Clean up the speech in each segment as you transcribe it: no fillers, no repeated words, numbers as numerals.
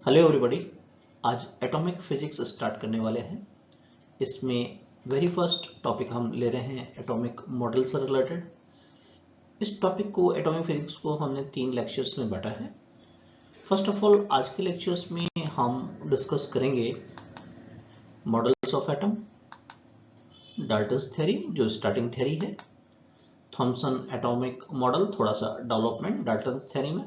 Hello everybody. आज atomic physics start करने वाले हैं। इसमें वेरी फर्स्ट टॉपिक हम ले रहे हैं एटॉमिक मॉडल से रिलेटेड। इस टॉपिक को एटॉमिक फिजिक्स को हमने 3 लेक्चर्स में बांटा है। फर्स्ट ऑफ ऑल आज के लेक्चर्स में हम डिस्कस करेंगे models of atom, Dalton's theory जो स्टार्टिंग थ्योरी है, थॉमसन एटॉमिक मॉडल थोड़ा सा डेवलपमेंट डाल्टन्स थ्योरी में,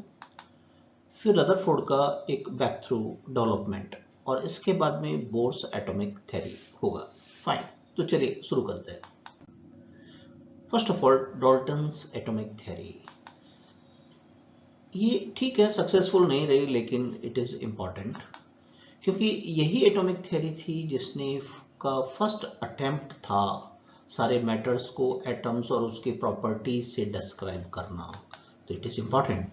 फिर रदरफोर्ड का एक बैक थ्रू डेवलपमेंट और इसके बाद में बोर्स एटॉमिक थ्योरी होगा। फाइन, तो चलिए शुरू करते हैं। First of all Dalton's atomic theory, ये ठीक है सक्सेसफुल नहीं रही लेकिन इट इज इंपॉर्टेंट क्योंकि यही एटॉमिक थ्योरी थी जिसने का फर्स्ट अटेम्प्ट था सारे मैटर्स को एटम्स और उसकी प्रॉपर्टीज से डिस्क्राइब करना, तो इट इज इंपॉर्टेंट।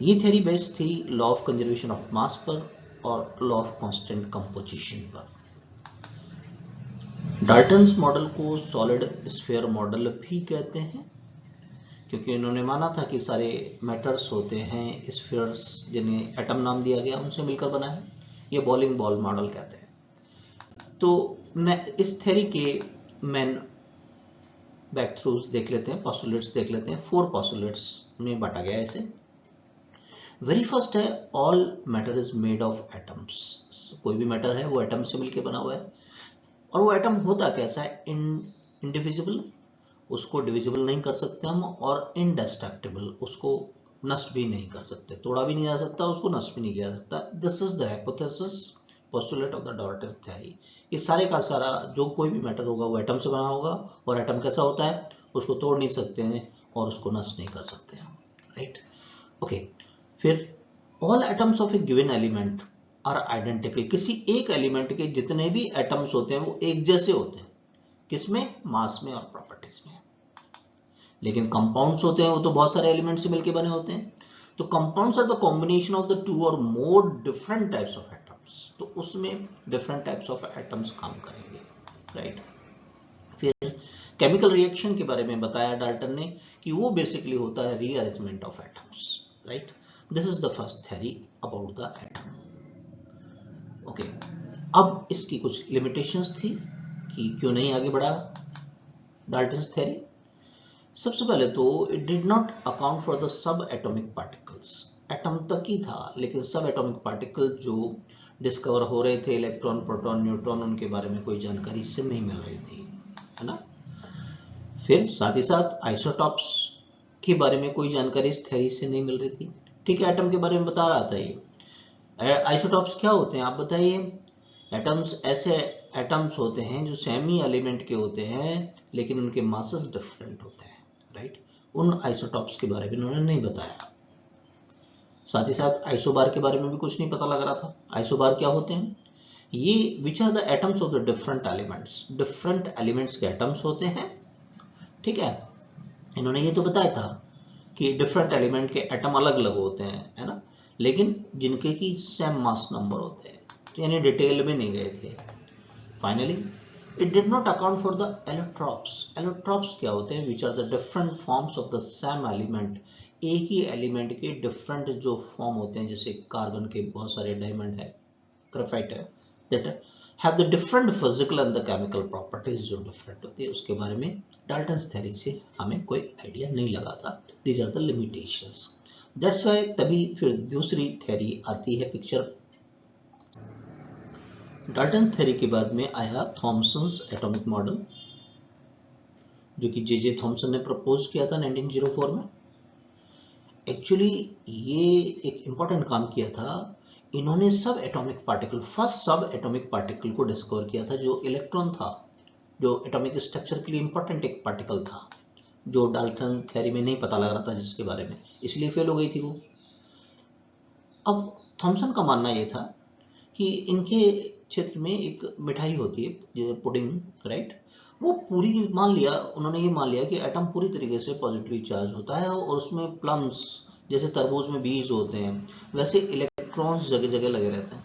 ये थ्योरी बेस्ड थी law of conservation of mass पर और लॉ ऑफ कांस्टेंट कंपोजिशन पर। डाल्टन्स मॉडल को सॉलिड स्फीयर मॉडल भी कहते हैं क्योंकि इन्होंने माना था कि सारे मैटर्स होते हैं स्फीयर्स जिन्हें एटम नाम दिया गया उनसे मिलकर बना है। ये बॉलिंग बॉल मॉडल कहते हैं। तो मैं इस थ्योरी के मेन बैक थ्रूज देख लेते हैं, पोस्टुलेट्स देख लेते हैं। 4 पोस्टुलेट्स में बांटा गया है इसे। वेरी फर्स्ट है all matter is made of atoms. कोई भी मैटर है वो एटम से मिलकर बना हुआ है और वो एटम होता कैसा है, इंडिविजिबल, उसको डिविजिबल नहीं कर सकते हम, और इनडेस्ट्रक्टिबल, उसको नष्ट भी नहीं कर सकते, तोड़ा भी नहीं जा सकता, उसको नष्ट भी नहीं किया जा सकता। This is the hypothesis postulate of the Dalton theory. ये सारे का सारा जो कोई भी मैटर होगा वो एटम से बना होगा और एटम कैसा होता है, उसको तोड़ नहीं सकते हैं और उसको नष्ट नहीं कर सकते हैं, राइट। ओके, फिर all atoms of a given element are identical. किसी एक एलिमेंट के जितने भी एटम्स होते हैं वो एक जैसे होते हैं, किसमें, मास में और प्रॉपर्टीज में। लेकिन कंपाउंड्स होते हैं वो तो बहुत सारे एलिमेंट से मिलकर बने होते हैं। तो compounds are the combination of the 2 और more different types of atoms, तो उसमें डिफरेंट टाइप्स ऑफ एटम्स काम करेंगे, राइट। फिर केमिकल रिएक्शन के बारे में बताया डाल्टन ने कि वो बेसिकली होता है rearrangement of atoms, right. This is the first theory about the atom. Okay, अब इसकी कुछ लिमिटेशंस थी कि क्यों नहीं आगे बढ़ा डाल्टन्स थ्योरी। सबसे पहले तो it did not account for the sub atomic particles. Atom तक ही था लेकिन सब एटॉमिक पार्टिकल जो डिस्कवर हो रहे थे, इलेक्ट्रॉन, प्रोटॉन, न्यूट्रॉन, उनके बारे में कोई जानकारी इससे नहीं मिल रही थी, है ना। फिर साथ ही साथ आइसोटॉप्स के बारे में कोई जानकारी इस थ्योरी से नहीं मिल रही थी। ठीक है, एटम के बारे में बता रहा था ये। आइसोटॉप्स क्या होते हैं आप बताइए। एटम्स ऐसे एटम्स होते हैं जो सेमी एलिमेंट के होते हैं लेकिन उनके मासेस डिफरेंट होते हैं, राइट। उन आइसोटॉप्स के बारे में उन्होंने नहीं बताया। साथ ही साथ आइसोबार के बारे में भी कुछ नहीं पता लग रहा था। आइसोबार क्या होते हैं, ये which are the atoms of the different elements. Different elements के एटम्स होते हैं, ठीक है। इन्होंने ये तो बताया था कि डिफरेंट एलिमेंट के एटम अलग अलग होते हैं, है ना, लेकिन जिनके की सेम मास नंबर होते हैं, तो यानी डिटेल में नहीं गए थे। Finally it did not account for the allotropes. Allotropes क्या होते हैं, which are the different forms of the same element. एक ही एलिमेंट के डिफरेंट जो फॉर्म होते हैं, जैसे कार्बन के बहुत सारे डायमंड है, ग्रेफाइट है, that have the different physical and the chemical properties जो डिफरेंट होती है, उसके बारे में डाल्टन्स थ्योरी से हमें कोई आइडिया नहीं लगा था। These are the limitations. That's why तभी फिर दूसरी थ्योरी आती है पिक्चर। डाल्टन थ्योरी के बाद में आया थॉमसन्स एटॉमिक मॉडल, जो कि जे थॉमसन ने प्रपोज किया था 1904 में। एक्चुअली ये एक इंपॉर्टेंट काम किया था। इन्होंने सब एटॉमिक पार्टिकल, फर्स्ट सब एटॉमिक पार्टिकल को डिस्कवर किया था जो इलेक्ट्रॉन था, जो एटॉमिक स्ट्रक्चर के लिए इंपॉर्टेंट एक पार्टिकल था, जो डाल्टन थ्योरी में नहीं पता लग रहा था जिसके बारे में, इसलिए फेल हो गई थी वो। अब थॉमसन का मानना ये था कि इनके क्षेत्र में एक मिठाई होती है जैसे पुडिंग, राइट, वो पूरी मान लिया, उन्होंने ये मान लिया कि एटम पूरी तरीके से पॉजिटिवली चार्ज होता है और उसमें प्लम्स जैसे तरबूज में बीज होते हैं वैसे इलेक्ट्रॉन्स जगह जगह लगे रहते हैं।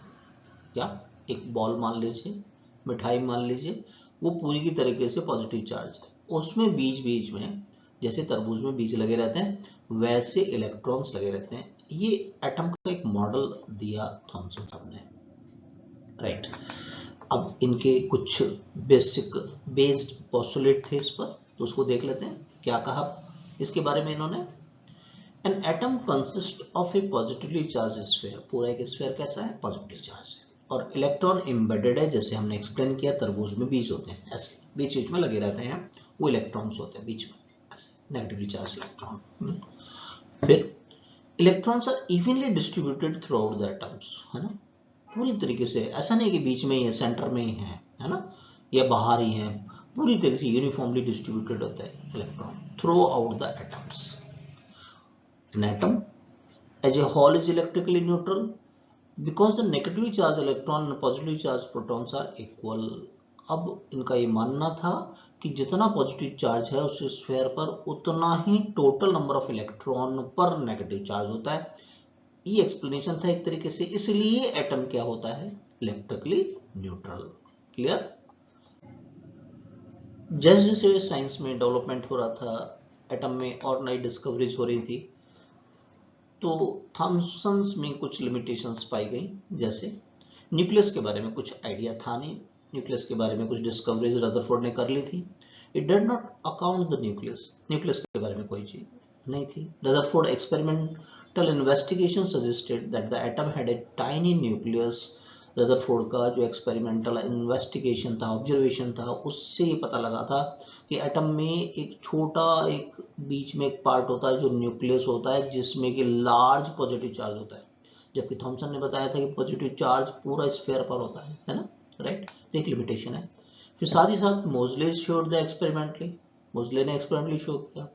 क्या, एक बॉल मान लीजिए, मिठाई मान लीजिए, वो पूरी की तरीके से पॉजिटिव चार्ज है, उसमें बीच बीच में जैसे तरबूज में बीज लगे रहते हैं वैसे इलेक्ट्रॉन्स लगे रहते हैं ये एटम का एक मॉडल दिया थॉमसन साहब ने, राइट। अब इनके कुछ बेस्ड पोस्टुलेट थे इस पर, तो उसको देख लेते हैं क्या कहा इसके बारे में इन्होंने। An atom consist of A positively charge sphere, पूरा एक स्फीयर कैसा है, पॉजिटिव चार्ज है, और इलेक्ट्रॉन एम्बेडेड है, जैसे हमने एक्सप्लेन किया तरबूज में बीज होते हैं, ऐसे बीच बीच में लगे रहते हैं, वो इलेक्ट्रॉन्स होते हैं बीच में, ऐसे नेगेटिवली चार्ज इलेक्ट्रॉन। फिर electrons are evenly distributed throughout the atoms, है ना, पूरी तरीके से, ऐसा नहीं कि बीच में ही है, सेंटर में ही है ना, या बाहर ही है, पूरी तरीके से यूनिफॉर्मली डिस्ट्रीब्यूटेड होता है electron through out the atoms. An atom as a whole is electrically neutral because the negatively charged electron and positively charged protons are equal. अब इनका ये मानना था कि जितना पॉजिटिव चार्ज है उस स्फीयर पर उतना ही टोटल नंबर ऑफ इलेक्ट्रॉन पर नेगेटिव चार्ज होता है। ये एक्सप्लेनेशन था एक तरीके से, इसलिए एटम क्या होता है, इलेक्ट्रिकली न्यूट्रल। क्लियर। जैसे जैसे साइंस में डेवलपमेंट हो रहा था, एटम में और नई डिस्कवरीज हो रही थी, तो थॉमसन्स में कुछ लिमिटेशंस पाई गई, जैसे न्यूक्लियस के बारे में कुछ आइडिया था नहीं, न्यूक्लियस के बारे में कुछ डिस्कवरीज रदरफोर्ड ने कर ली थी। It did not account the nucleus, nucleus के बारे में कोई चीज नहीं थी। Rutherford experimental investigation suggested that the atom had a tiny nucleus. Rutherford का जो एक्सपेरिमेंटल इन्वेस्टिगेशन था, ऑब्जर्वेशन था, उससे ये पता लगा था कि एटम में एक छोटा, एक बीच में एक पार्ट होता है जो न्यूक्लियस होता है, जिसमें कि लार्ज पॉजिटिव चार्ज होता है, जबकि थॉमसन ने बताया था कि पॉजिटिव चार्ज पूरा स्फीयर पर होता है ना, राइट। तो एक लिमिटेशन है। फिर साथ ही साथ मोजले शोड द एक्सपेरिमेंटली, मोजले ने एक्सपेरिमेंटली शो किया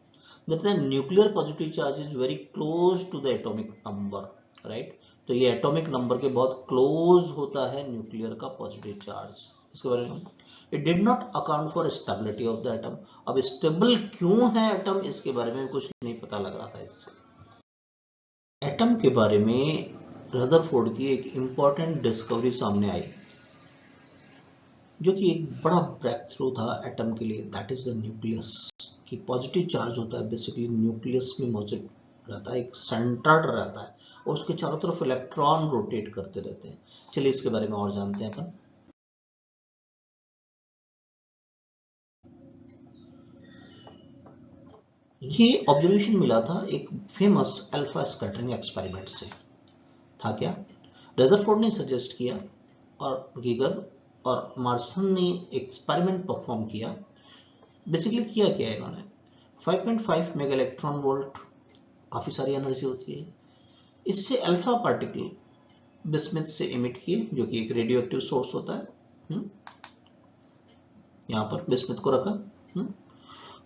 that the nuclear positive charge is very close to the atomic number, right. तो ये एटॉमिक नंबर के बहुत क्लोज होता है न्यूक्लियर का पॉजिटिव चार्ज। इसके बारे में it did not account for stability of the atom. अब स्टेबल क्यों है एटम, इसके बारे में कुछ नहीं पता लग रहा था इससे। एटम के बारे में रदरफोर्ड की एक इंपॉर्टेंट डिस्कवरी सामने आई, जो कि एक बड़ा ब्रेक थ्रू था एटम के लिए, दैट इज द न्यूक्लियस। कि पॉजिटिव चार्ज होता है बेसिकली न्यूक्लियस में मौजूद रहता है, एक सेंटर्ड रहता है, और उसके चारों तरफ इलेक्ट्रॉन रोटेट करते रहते हैं। चलिए इसके बारे में और जानते हैं अपन। ये ऑब्जर्वेशन मिला था एक फेमस अल्फा स्कैटरिंग एक्सपेरिमेंट से। था क्या, रदरफोर्ड ने सजेस्ट किया और गीगर और मार्सन ने एक्सपेरिमेंट परफॉर्म किया। बेसिकली किया क्या है इन्होंने, 5.5 मेगा इलेक्ट्रॉन वोल्ट, काफी सारी एनर्जी होती है, इससे अल्फा पार्टिकल बिस्मिथ से इमिट किए, जो कि एक रेडियो एक्टिव सोर्स होता है। यहां पर बिस्मिथ को रखा,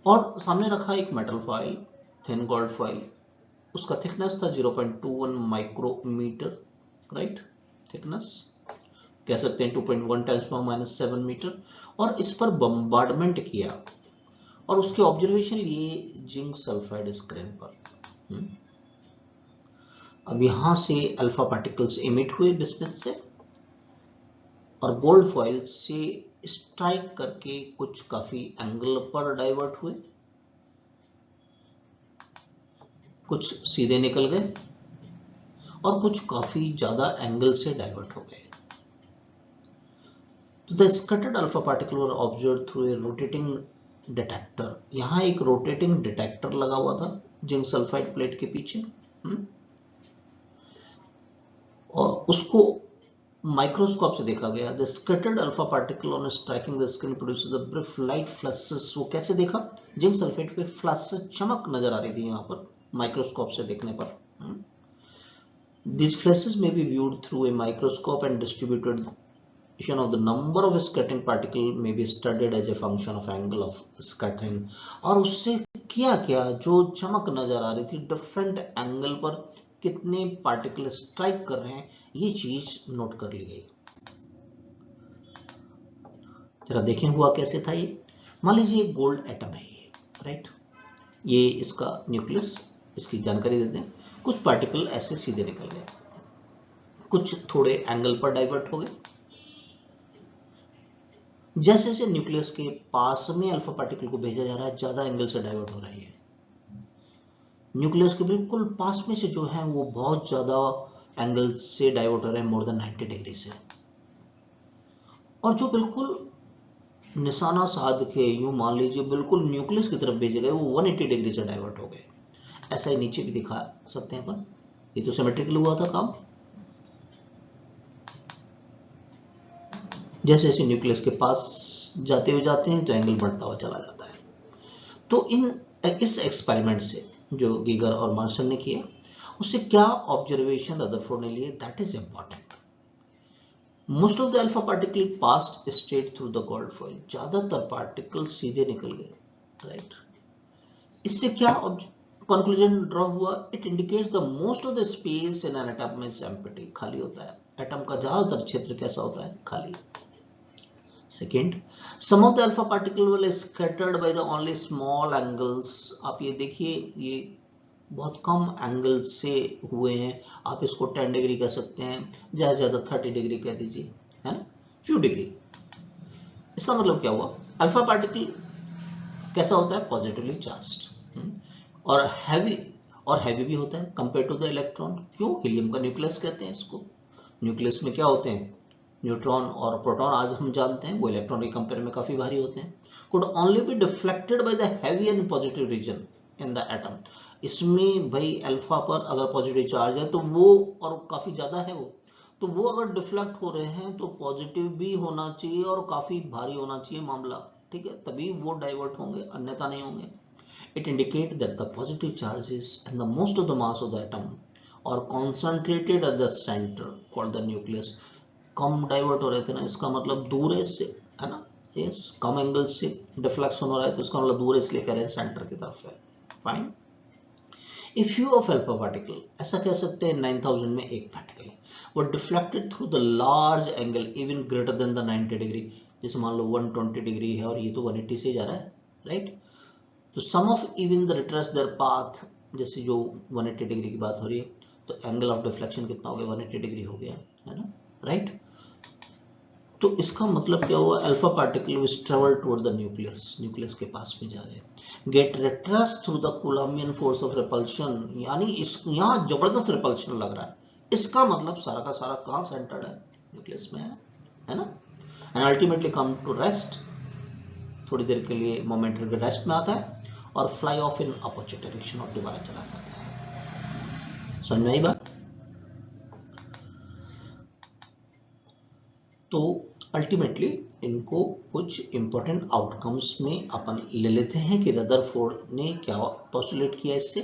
और सामने रखा एक metal foil, thin gold foil, उसका थिकनेस था 0.21 माइक्रोमीटर, राइट। थिकनेस कह सकते हैं 2.1 × 10⁻⁷ मीटर, और इस पर बम्बार्डमेंट किया और उसके ऑब्जर्वेशन लिए जिंक सल्फाइड स्क्रीन पर। अब यहां से अल्फा पार्टिकल्स इमिट हुए बिस्मिथ से, और गोल्ड फॉइल से स्ट्राइक करके कुछ काफी एंगल पर डाइवर्ट हुए, कुछ सीधे निकल गए और कुछ काफी ज्यादा एंगल से डाइवर्ट हो गए। तो the scattered alpha particle were observed through a rotating detector. यहां एक रोटेटिंग डिटेक्टर लगा हुआ था जिंक सल्फाइड प्लेट के पीछे, और उसको माइक्रोस्कोप से देखा गया। The scattered alpha particle on striking the screen produces the brief light flashes. वो कैसे देखा, जिंक सल्फाइड पे फ्लैशेस, चमक नजर आ रही थी यहां पर माइक्रोस्कोप से देखने पर। These flashes may be viewed through a microscope and distribution of the number of scattering particle may be studied as a function of angle of scattering। और उससे किया क्या, जो चमक नजर आ रही थी डिफरेंट एंगल पर कितने पार्टिकल स्ट्राइक कर रहे हैं, ये चीज नोट कर ली गई। जरा देखें हुआ कैसे था ये। मान लीजिए एक गोल्ड एटम है ये, राइट। ये इसका न्यूक्लियस, इसकी जानकारी देते हैं। कुछ पार्टिकल ऐसे सीधे निकल गए, कुछ थोड़े एंगल पर डाइवर्ट हो गए। जैसे जैसे न्यूक्लियस के पास में अल्फा पार्टिकल को भेजा जा रहा है, ज्यादा एंगल से डाइवर्ट हो रही है। न्यूक्लियस के बिल्कुल पास में से जो है वो बहुत ज्यादा एंगल से डाइवर्ट हो रहे हैं, मोर देन 90 डिग्री से, और जो बिल्कुल निशाना साध के यूं मान लीजिए बिल्कुल न्यूक्लियस की तरफ भेजे गए वो 180 डिग्री से डाइवर्ट हो गए। ऐसा ही नीचे भी दिखा सकते हैं अपन, ये तो सिमेट्रिकल हुआ था काम। जैसे जैसे न्यूक्लियस के पास जाते हैं तो एंगल बढ़ता हुआ चला जाता है। तो इस एक्सपेरिमेंट से जो गीगर और मार्शल ने किया, उससे क्या ऑब्जर्वेशन रदरफोर्ड ने लिए, that is important. Most of the alpha particle passed straight through the gold foil, ज्यादातर पार्टिकल सीधे निकल गए, राइट। इससे क्या कंक्लूजन ड्रॉ हुआ, it indicates the most of the space in an atom is empty, खाली होता है। एटम का ज्यादातर क्षेत्र कैसा होता है, खाली। Second, some of the alpha particle will scattered by the only small angles. आप ये देखिए, ये बहुत कम एंगल से हुए हैं। आप इसको 10 डिग्री कह सकते हैं, ज्यादा ज्यादा 30 डिग्री कह दीजिए, है ना, फ्यू डिग्री। इसका मतलब क्या हुआ, अल्फा पार्टिकल कैसा होता है, पॉजिटिवली चार्ज्ड और हैवी भी होता है कंपेयर टू द इलेक्ट्रॉन। क्यों, हीलियम का न्यूक्लियस कहते हैं इसको। न्यूक्लियस में क्या होते हैं, न्यूट्रॉन और प्रोटॉन, आज हम जानते हैं वो इलेक्ट्रॉन के कंपेयर में काफी भारी होते हैं। Could only be deflected by the heavy and positive region in the atom. इसमें भाई अल्फा पर अगर पॉजिटिव चार्ज है तो वो, और काफी ज्यादा है वो, तो वो अगर डिफ्लेक्ट हो रहे हैं तो पॉजिटिव भी होना चाहिए और काफी भारी होना चाहिए मामला, ठीक है, तभी वो डाइवर्ट होंगे, अन्यथा नहीं होंगे। It indicates that the positive charges and the most of the mass of the atom are concentrated at the center called the nucleus। Come divert हो रहे थे ना, इसका मतलब दूर है इससे, है ना, yes, कम एंगल से डिफ्लेक्शन हो रहा है तो इसका मतलब दूर है, इसलिए कह रहे हैं सेंटर की तरफ है। Fine. A few of alpha particle, ऐसा कह सकते हैं 9000 में एक particle were deflected through the large angle even greater than the 90 degree. जैसे मान लो 120 डिग्री है और ये तो 180 से जा रहा है, राइट। तो some of even the retrace their path, जैसे जो 180 डिग्री की बात हो रही है तो एंगल ऑफ डिफ्लेक्शन कितना हो गया, 180 डिग्री हो गया, है ना, राइट। तो इसका मतलब क्या हुआ, alpha particle which travel toward the nucleus, nucleus के पास में जा रहे हैं, get retrace through the Coulombian force of repulsion, यानी इस यहाँ जबरदस्त रिपल्शन लग रहा है। इसका मतलब सारा का सारा कहाँ सेंटर्ड है, न्यूक्लियस में है ना, and ultimately come to rest, थोड़ी देर के लिए मोमेंटरी रेस्ट में आता है और fly of in opposite direction और दोबारा चला जाता है। समझ में आई बात। तो अल्टीमेटली इनको कुछ इंपॉर्टेंट आउटकम्स में अपन ले लेते हैं कि रदरफोर्ड ने क्या पोस्टुलेट किया इससे।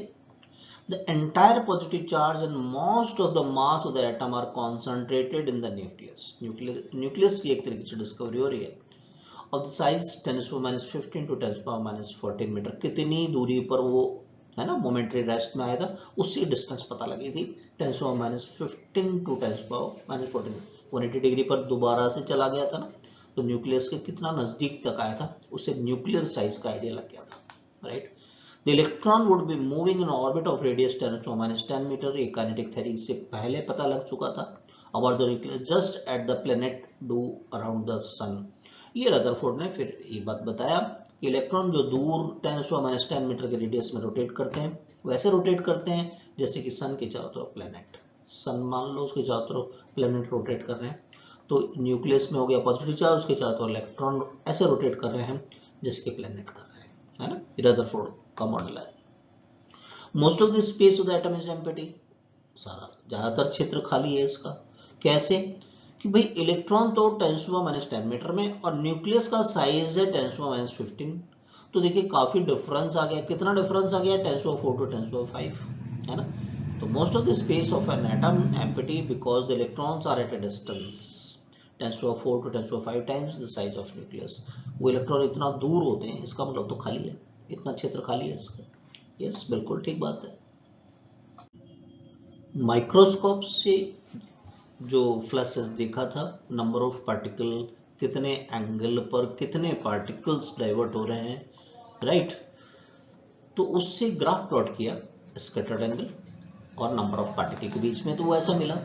The entire positive charge and most of the mass of the atom are concentrated in the nucleus. Nucleus की एक तरीके से डिस्कवरी हो रही है। Of the size 10⁻15 to 10⁻14 metre, कितनी दूरी पर वो, है ना, मोमेंटरी रेस्ट में आया था, उससे डिस्टेंस पता लगी थी 10⁻15 to 10⁻14, 180 डिग्री पर दोबारा से चला गया था ना, तो न्यूक्लियस के कितना नजदीक तक आया था, उससे न्यूक्लियर साइज का आइडिया लग गया था, right. The electron would be moving in orbit of radius 10⁻10 metre, ये काइनेटिक थ्योरी से पहले पता लग चुका था। About the nucleus just at the planet do around the sun. ये रदरफोर्ड ने फिर ये बात बताया कि इलेक्ट्रॉन जो दूर 10⁻10 मीटर के रेडियस में रोटेट करते हैं, वैसे रोटेट करते हैं जैसे कि सन के चारों तरफ प्लेनेट, सन मान लो उसके चारों तरफ प्लेनेट रोटेट कर रहे हैं, तो न्यूक्लियस में हो गया पॉजिटिव चार्ज, उसके चारों तरफ इलेक्ट्रॉन ऐसे रोटेट कर रहे हैं जैसे कि प्लेनेट कर रहे हैं, है ना। रदरफोर्ड का मॉडल है। Most of the space of the atom is empty, सारा ज्यादातर क्षेत्र खाली है इसका। कैसे कि भाई इलेक्ट्रॉन तो 10⁻10 मीटर में और न्यूक्लियस का साइज है 10⁻15, तो देखिए काफी डिफरेंस आ गया। कितना डिफरेंस आ गया, 10⁻4 to 10⁻5, है ना। तो most of the space of an atom empty because the electrons are at a distance 10⁻4 to 10⁻5 times the size of nucleus. वो इलेक्ट्रॉन इतना दूर होते हैं, इसका मतलब तो खाली है, इतना क्षेत्र खाली है इसका। यस, बिल्कुल ठीक बात है। माइक्रोस्कोप से जो फ्लैशेस देखा था, नंबर ऑफ पार्टिकल, कितने एंगल पर कितने पार्टिकल्स डाइवर्ट हो रहे हैं, राइट। तो उससे ग्राफ प्लॉट किया स्कैटर्ड एंगल और नंबर ऑफ पार्टिकल के बीच में, तो वो ऐसा मिला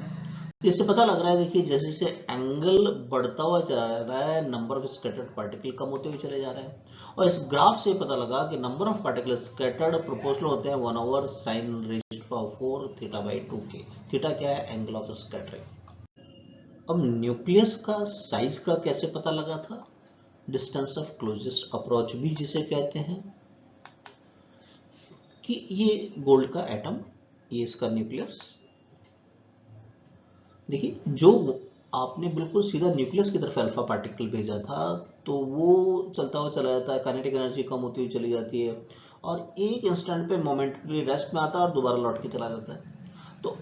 तो इससे पता लग रहा है, देखिए जैसे जैसे एंगल बढ़ता हुआ चला रहा है, नंबर ऑफ स्कैटर्ड पार्टिकल कम होते हुए चले जा रहे हैं। और इस ग्राफ से पता लगा कि number of particle scattered proportional होते हैं 1/sin raised to power 4 θ/2 के। थीटा क्या है? Angle of scattering. अब न्यूक्लियस का साइज का कैसे पता लगा था? डिस्टेंस ऑफ क्लोजेस्ट अप्रोच भी जिसे कहते हैं, कि ये गोल्ड का एटम, ये इसका न्यूक्लियस। देखिए जो आपने बिल्कुल सीधा न्यूक्लियस की तरफ अल्फा पार्टिकल भेजा था, तो वो चलता हुआ चला जाता है, काइनेटिक एनर्जी कम होती हुई चली जाती है, और एक इंस्टेंट पे मोमेंटरी रेस्ट में आता है और दोबारा लौट के चला जाता है। तो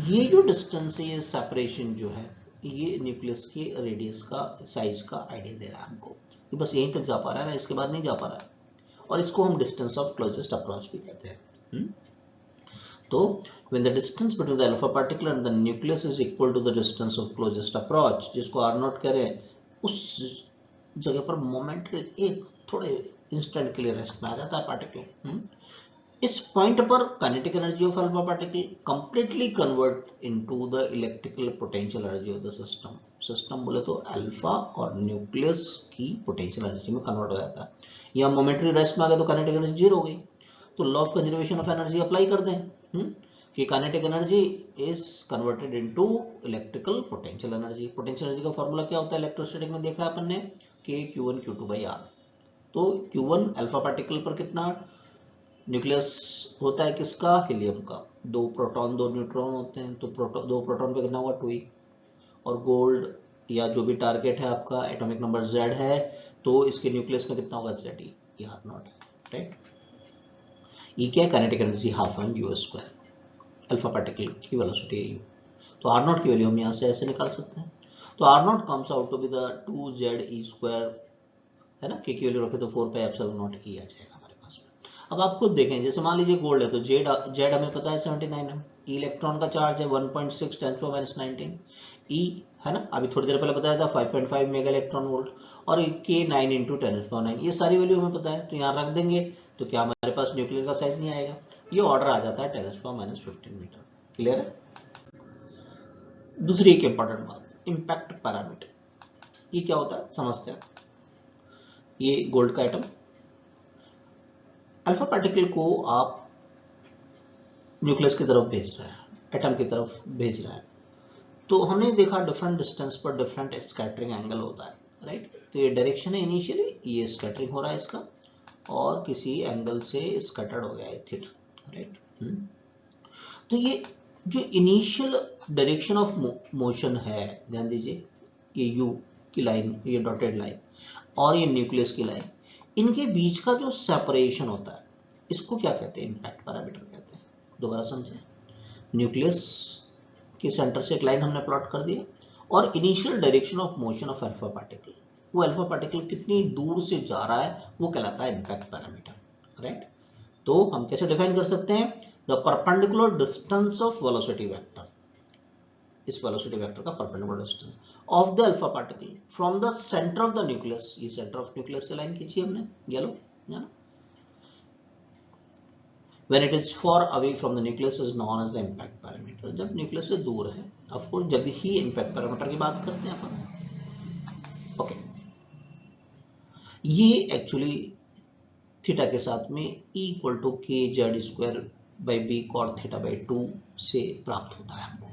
ये जो डिस्टेंस है, ये सेपरेशन जो है, ये न्यूक्लियस के रेडियस का, साइज का आइडिया दे रहा है हमको। ये बस यहीं तक जा पा रहा है ना, इसके बाद नहीं जा पा रहा है, और इसको हम डिस्टेंस ऑफ क्लोजेस्ट अप्रोच भी कहते हैं। तो when the distance between the alpha particle and the nucleus is equal to the distance of closest approach, जिसको R0 करें, उस जगह पर मोमेंटरी एक थोड़े इंस्टेंट के लिए रेस्ट में आ जाता है पार्टिकल। इस पॉइंट पर kinetic energy of alpha particle completely convert into the electrical potential energy of the system. System बोले तो अल्फा और न्यूक्लियस की पोटेंशियल एनर्जी में कन्वर्ट हो जाता है। या मोमेंटरी रेस्ट में आ गया तो काइनेटिक एनर्जी जीरो हो गई। तो law of conservation of energy apply कर दें कि kinetic energy is converted into electrical potential energy. Potential energy का फॉर्मूला क्या होता है इलेक्ट्रोस्टैटिक में? देखा अपन ने, K Q1 Q2/R। तो Q1 अल्फा पार्टिकल पर कितना न्यूक्लियस होता है? किसका? हीलियम का। 2 प्रोटॉन 2 न्यूट्रॉन होते हैं, तो 2 प्रोटॉन पे कितना होगा? 2E। और गोल्ड या जो भी टारगेट है आपका, एटॉमिक नंबर Z है, तो इसके न्यूक्लियस में कितना होगा? Ze। ये R0 है, राइट। ये क्या है? Kinetic energy ½mU²। Alpha particle की वेलोसिटी है U। तो R0 की वैल्यू हम यहाँ से ऐसे निकाल सकते हैं। तो R0 comes out to be the 2ZE², है ना। K की वैल्यू रखे तो 4πε0E आ जाएगा हमारे पास में। अब आप खुद देखें, जैसे मान लीजिए गोल्ड है, तो Z हमें पता है 79 है। इलेक्ट्रॉन का चार्ज है 1.6 × 10⁻19 E, है ना। अभी थोड़ी देर पहले बताया था 5.5 मेगा इलेक्ट्रॉन वोल्ट, और K 9 × 10⁻9। ये सारी वैल्यू हमें पता है, तो यहाँ रख देंगे, तो क्या हमारे पास न्यूक्लियर का साइज नहीं आएगा? ये ऑर्डर आ जाता है 10⁻15 मीटर। क्लियर है? दूसरी एक इंपॉर्टेंट बात, इंपैक्ट पैरामीटर। ये क्या होता है समझते हैं। ये गोल्ड का एटम, अल्फा पार्टिकल को आप न्यूक्लियस की तरफ भेज रहे हैं, एटम की तरफ भेज रहे हैं, तो हमने देखा डिफरेंट डिस्टेंस पर डिफरेंट स्कैटरिंग एंगल होता है, राइट। तो ये डायरेक्शन है इनिशियली, ये स्कैटरिंग हो रहा है इसका, और किसी एंगल से स्कैटर्ड हो गया है थीटा, राइट। तो ये जो इनिशियल डायरेक्शन ऑफ मोशन है, ध्यान दीजिए, ये यू की लाइन, ये डॉटेड लाइन, और ये न्यूक्लियस की लाइन, इनके बीच का जो सेपरेशन होता है, इसको क्या कहते हैं? इंपैक्ट पैरामीटर कहते हैं। दोबारा समझें, न्यूक्लियस के सेंटर से एक लाइन हमने प्लॉट कर दिया, और initial direction of motion of alpha particle, वो अल्फा पार्टिकल कितनी दूर से जा रहा है, वो कहलाता है इंपैक्ट पैरामीटर, राइट। तो हम कैसे डिफाइन कर सकते हैं? The perpendicular distance of velocity vector, इस वेलोसिटी वेक्टर का perpendicular distance of the alpha particle from the centre of the nucleus. ये सेंटर ऑफ न्यूक्लियस से लाइन खींची हमने, येलो, है ना। When it is far away from the nucleus is known as the impact parameter। जब nucleus से दूर है, ऑफ कोर्स जब ही इम्पैक्ट पैरामीटर की बात करते हैं अपन। ओके, ये एक्चुअली थीटा के साथ में E = kz² cot θ/2 से प्राप्त होता है हमको।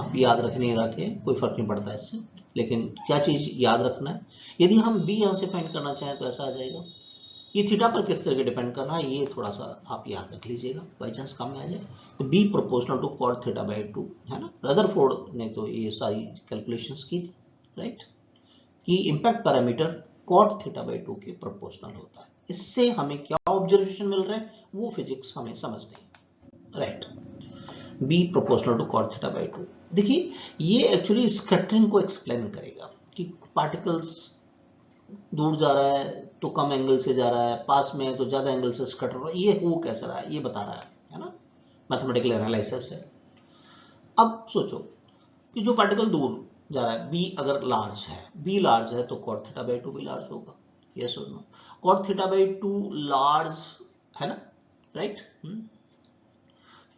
आप याद रखें नहीं रखें, कोई फर्क नहीं पड़ता इससे, लेकिन क्या चीज याद रखना है, यदि हम B यहाँ से फाइंड करना चाहें तो ऐसा आ जाएगा। ये थीटा पर किस तरह के डिपेंड कर रहा है, ये थोड़ा सा आप याद रख लीजिएगा, बाई चांस काम में आ जाए। तो B प्रोपोर्शनल टू cot θ/2, है ना। रदरफोर्ड ने तो ये सारी कैलकुलेशंस की थी, राइट, कि इम्पैक्ट पैरामीटर cot θ/2 के प्रोपोर्शनल होता है। इससे हमें क्या ऑब्जर्वेशन मिल रहा है, वो फिजिक्स हमें समझनी है, right. B proportional to cot θ/2। देखिए, ये एक्चुअली स्कैटरिंग को एक्सप्लेन करेगा कि पार्टिकल्स दूर जा रहा है तो कम एंगल से जा रहा है, पास में है तो ज्यादा एंगल से स्कैटर हो रहा है, ये हो कैसा रहा है, ये बता रहा है ना। मैथमेटिकल एनालिसिस है। अब सोचो कि जो पार्टिकल दूर जा रहा है, B अगर लार्ज है, B लार्ज है तो cot θ/2 भी लार्ज होगा, यस और नो। cot θ/2 लार्ज है ना, राइट।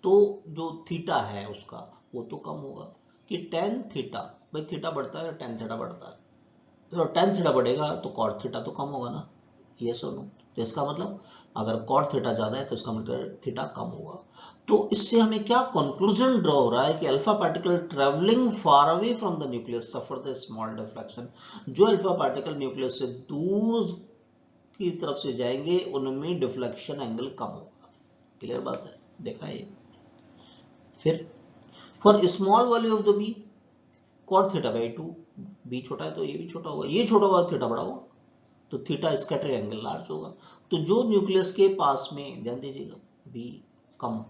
तो जो थीटा है उसका, वो तो कम होगा। कि टेन थीटा, भाई थीटा बढ़ता है, टेन थीटा बढ़ता है, तो टेन थीटा बढ़ेगा तो कॉट थीटा तो कम होगा ना, ये सुनो। तो इसका मतलब अगर कॉट थीटा ज्यादा है तो इसका मतलब थीटा कम होगा। तो इससे हमें क्या कंक्लूजन ड्रॉ हो रहा है कि alpha particle travelling far away from the nucleus suffer the small deflection. जो अल्फा पार्टिकल न्यूक्लियस से दूर की तरफ से जाएंगे उनमें डिफ्लेक्शन एंगल कम होगा। क्लियर बात है, देखा है। फिर for small value of the B cot theta by 2, B छोटा है तो ये भी छोटा होगा, ये छोटा होगा थीटा बड़ा होगा, तो थीटा स्कैटरिंग एंगल लार्ज होगा। तो जो न्यूक्लियस के पास में, ध्यान दीजिएगा, बी कम,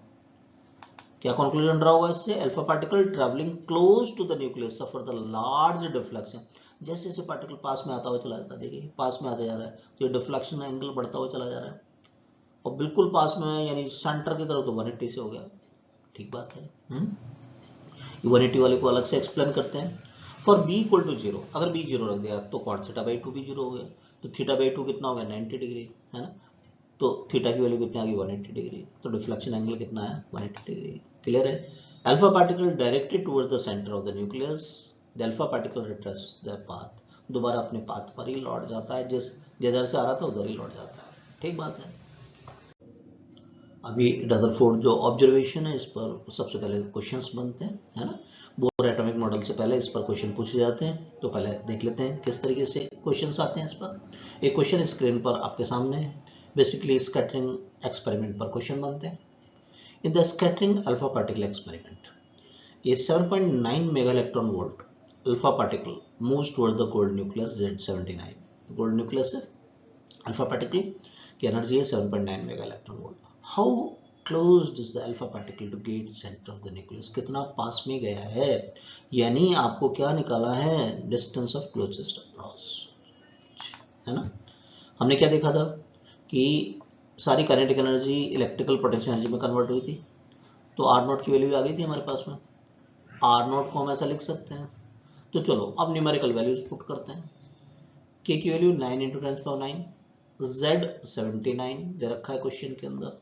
क्या कंक्लूजन रहा होगा इससे? Alpha particle travelling close to the nucleus suffer the large deflection. जैसे जैसे पार्टिकल पास में आता हुआ चला जाता है, देखिए पास में आता जा रहा है तो ये डिफ्लेक्शन एंगल बढ़ता हुआ चला जा रहा है, और बिल्कुल पास में है यानी सेंटर की तरफ तो 180 से हो गया। ठीक बात है। 180 वाले को अलग से एक्सप्लेन करते हैं। फॉर बी इक्वल टू 0, अगर बी 0 रख दिया तो कॉट थीटा बाई 2 भी 0 हो गया, तो थीटा बाई 2 कितना हो गया? 90 डिग्री, है ना। तो थीटा की वैल्यू कितनी आ गई? 180 डिग्री, तो डिफ्लेक्शन एंगल कितना है? 180 डिग्री। क्लियर है। Alpha particle directed towards the centre of the nucleus, the alpha particle returns the path, दोबारा अपने पाथ पर ही लौट जाता है, जिधर से आ रहा था उधर ही लौट जाता है। ठीक बात है। अभी रदरफोर्ड जो ऑब्जर्वेशन है इस पर सबसे पहले क्वेश्चंस बनते हैं, है ना। बोर एटॉमिक मॉडल से पहले इस पर क्वेश्चन पूछे जाते हैं, तो पहले देख लेते हैं किस तरीके से क्वेश्चंस आते हैं इस पर। एक क्वेश्चन स्क्रीन पर आपके सामने है, बेसिकली स्कैटरिंग एक्सपेरिमेंट पर क्वेश्चन बनते हैं। In the scattering alpha particle experiment, ये 7.9 mega electron volt alpha particle moves toward the gold nucleus Z79। Gold nucleus है, अल्फा पार्टिकल की एनर्जी है 7.9 mega electron volt. How closed is the alpha particle to get centre of the nucleus, कितना पास में गया है, यानी आपको क्या निकाला है? डिस्टेंस ऑफ क्लोजेस्ट अप्रॉच, है ना। हमने क्या देखा था कि सारी kinetic energy electrical potential energy में कन्वर्ट हुई थी, तो आर नॉट की वैल्यू आ गई थी हमारे पास में। आर नॉट को हम ऐसा लिख सकते हैं, तो चलो अब न्यूमेरिकल वैल्यूज पुट करते हैं। के की वैल्यू 9 इंटू 10⁻⁹, Z 79 दे रखा है क्वेश्चन के अंदर,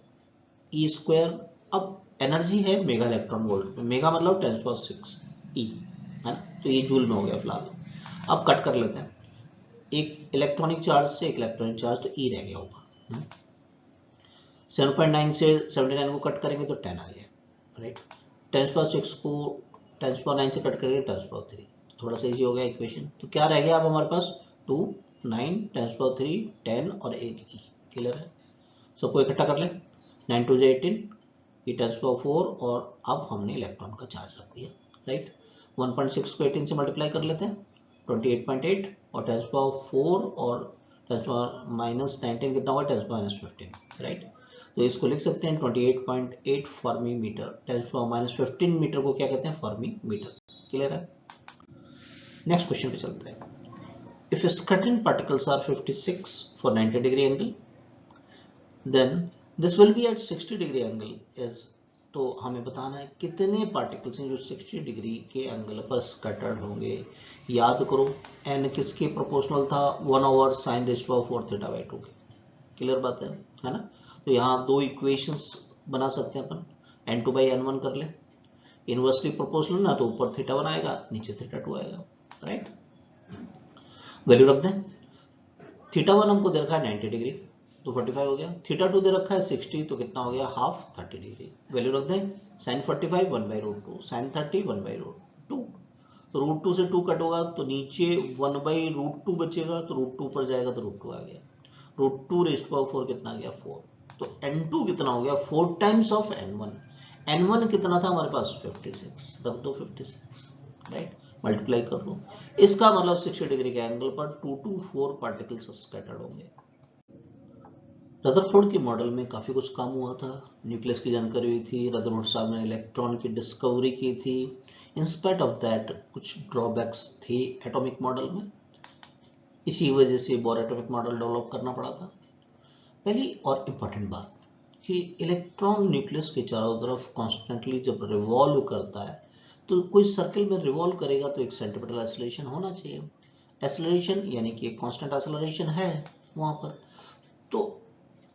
ई स्क्वायर, अब एनर्जी है मेगा इलेक्ट्रॉन वोल्ट में, मेगा मतलब 10⁶ ई, है ना, तो ये जूल में हो गया फिलहाल। अब कट कर लेते हैं, एक इलेक्ट्रॉनिक चार्ज से एक इलेक्ट्रॉनिक चार्ज, तो ई रह गया ऊपर। 7.9 से 79 को कट करेंगे तो 10 आ गया, राइट। 10⁶ को 10⁹ से कट करेंगे 10⁻3, थोड़ा सा इजी हो गया इक्वेशन। तो क्या रह गया अब हमारे पास? 2, 9, 10⁻3, 10 और एक ई। क्लियर है, सबको इकट्ठा कर ले। 9 2 18, ये 10⁴, और अब हमने इलेक्ट्रॉन का चार्ज रख दिया, राइट। 1.6 को 18 से मल्टीप्लाई कर लेते हैं, 28.8, और 10⁴ और 10⁻⁻19 कितना होगा? 10⁻⁻15, राइट। तो इसको लिख सकते हैं 28.8 फर्मी मीटर। 10⁻⁻15 मीटर को क्या कहते हैं? Fermi metre. क्लियर है। नेक्स्ट क्वेश्चन पे चलते हैं। If scattering particles are 56 for 90 degree angle, then this will be at 60 degree angle is, तो हमें बताना है कितने पार्टिकल्स हैं जो 60 डिग्री के एंगल पर स्कैटर्ड होंगे। याद करो n किसके प्रोपोर्शनल था? 1/sin⁴ थीटा बाई 2 के। क्लियर बात है ना। तो यहाँ दो इक्वेशंस बना सकते हैं अपन, n2/n1 कर ले, इनवर्सली प्रोपोर्शनल ना, तो ऊपर θ1 आएगा, नीचे θ2 आएगा, राइट। वैल्यू रख दें, θ1 हमको दे रखा है 90 डिग्री, तो 45 हो गया। θ2 दे रखा है 60, तो कितना हो गया? Half 30 degree. वैल्यू रख दें, sin 45 1/√2, sin 30 1/√2, तो √2 से 2 कट होगा तो नीचे 1/√2 बचेगा, तो √2 पर जाएगा तो √2 आ गया, √2⁴ कितना आ गया? 4। तो n2 कितना हो गया? 4 टाइम्स ऑफ n1। n1 कितना था हमारे पास? 56, रख दो 56, राइट, मल्टीप्लाई कर लो। इसका मतलब 60 डिग्री के एंगल पर 2 to 4 पार्टिकल्स स्कैटर्ड होंगे। रदरफोर्ड के मॉडल में काफी कुछ काम हुआ था, न्यूक्लियस की जानकारी हुई थी, रदरफोर्ड साहब ने इलेक्ट्रॉन की डिस्कवरी की थी। इंस्पाइट ऑफ दैट कुछ ड्रॉबैक्स थे एटॉमिक मॉडल में, इसी वजह से बोर एटॉमिक मॉडल डेवलप करना पड़ा था। पहली और इम्पोर्टेंट बात कि इलेक्ट्रॉन न्यूक्लियस के चारों तरफ कॉन्स्टेंटली जब रिवॉल्व करता है, तो कोई सर्किल में रिवॉल्व करेगा तो एक सेंट्रीपिटल एक्सीलरेशन होना चाहिए। एक्सीलरेशन यानी कि एक कांस्टेंट एक्सीलरेशन है वहां पर। तो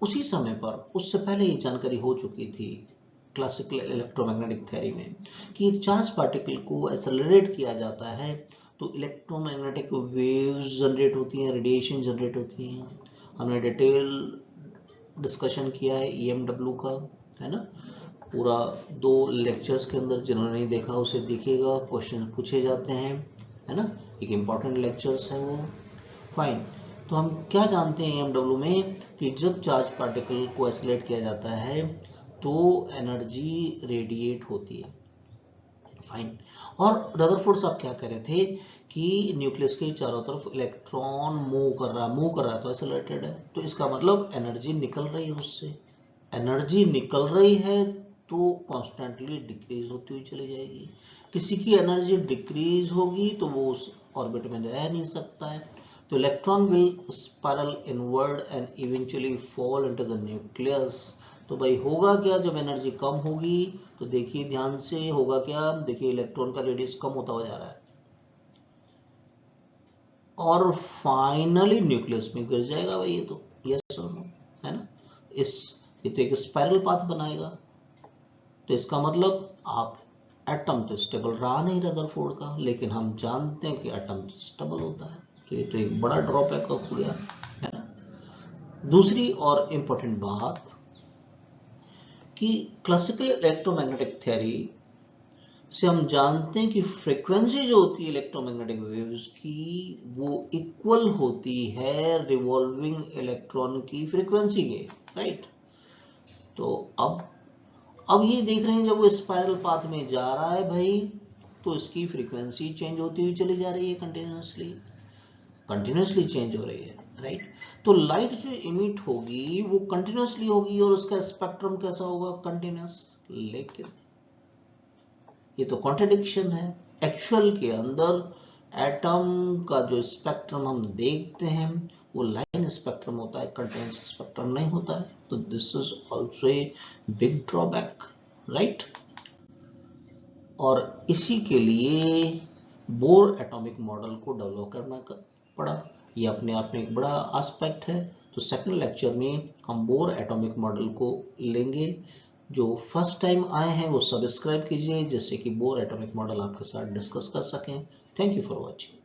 उसी समय पर, उससे पहले ये जानकारी हो चुकी थी क्लासिकल इलेक्ट्रोमैग्नेटिक थ्योरी में कि एक चार्ज पार्टिकल को एक्सेलरेट किया जाता है तो इलेक्ट्रोमैग्नेटिक वेव्स जनरेट होती हैं, रेडिएशन जनरेट होती हैं। हमने डिटेल डिस्कशन किया है EMW का, है ना, पूरा 2 लेक्चर्स के अंदर। जिन्होंने नहीं देखा उसे देखिएगा, क्वेश्चन पूछे जाते हैं, है ना, एक इम्पॉर्टेंट लेक्चर्स है वो। फाइन। तो हम क्या जानते हैं EMW में कि जब चार्ज पार्टिकल को एक्सेलरेट किया जाता है तो एनर्जी रेडिएट होती है। फाइन। और रदरफोर्ड साहब क्या कह रहे थे कि न्यूक्लियस के चारों तरफ इलेक्ट्रॉन मूव कर रहा है तो एक्सेलरेटेड है, तो इसका मतलब एनर्जी निकल रही है उससे। एनर्जी निकल रही है तो कॉन्स्टेंटली डिक्रीज होती हुई चली जाएगी। किसी की एनर्जी डिक्रीज होगी तो वो उस ऑर्बिट में रह नहीं सकता है। तो electron will spiral inward and eventually fall into the nucleus. तो भाई होगा क्या जब एनर्जी कम होगी, तो देखिए ध्यान से होगा क्या, देखिए इलेक्ट्रॉन का रेडियस कम होता हुआ जा रहा है और फाइनली न्यूक्लियस में गिर जाएगा भाई। ये तो यस और नो, है ना। ये तो एक स्पाइरल पाथ बनाएगा। तो इसका मतलब आप एटम तो स्टेबल रहा नहीं रदरफोर्ड का, लेकिन हम जानते हैं कि एटम तो स्टेबल होता है। तो ये तो एक बड़ा ड्रॉबैक हो गया, है ना। दूसरी और इम्पोर्टेंट बात कि क्लासिकल इलेक्ट्रोमैग्नेटिक थ्योरी से हम जानते हैं कि फ्रीक्वेंसी जो होती है इलेक्ट्रोमैग्नेटिक वेव्स की वो इक्वल होती है रिवॉल्विंग इलेक्ट्रॉन की फ्रीक्वेंसी के, राइट। तो अब ये देख रहे हैं जब वो स्पाइरल पाथ में जा रहा है भाई, तो इसकी फ्रीक्वेंसी चेंज होती हुई चली जा रही है, कंटिन्यूसली चेंज हो रही है, राइट। तो लाइट जो इमिट होगी वो कंटिन्यूसली होगी और उसका स्पेक्ट्रम कैसा होगा, कंटिन्यूस। लेकिन ये तो कॉन्ट्रडिक्शन है। एक्चुअल के अंदर एटम का जो स्पेक्ट्रम हम देखते हैं वो लाइन स्पेक्ट्रम होता है, कंटिन्यूस स्पेक्ट्रम नहीं होता है। तो this is also a big drawback, right. और इसी के लिए बोर एटॉमिक मॉडल को डेवलप करना पड़ा। ये अपने आप में एक बड़ा एस्पेक्ट है। तो सेकंड लेक्चर में हम बोर एटॉमिक मॉडल को लेंगे। जो फर्स्ट टाइम आए हैं वो सब्सक्राइब कीजिए जिससे कि बोर एटॉमिक मॉडल आपके साथ डिस्कस कर सकें। Thank you for watching.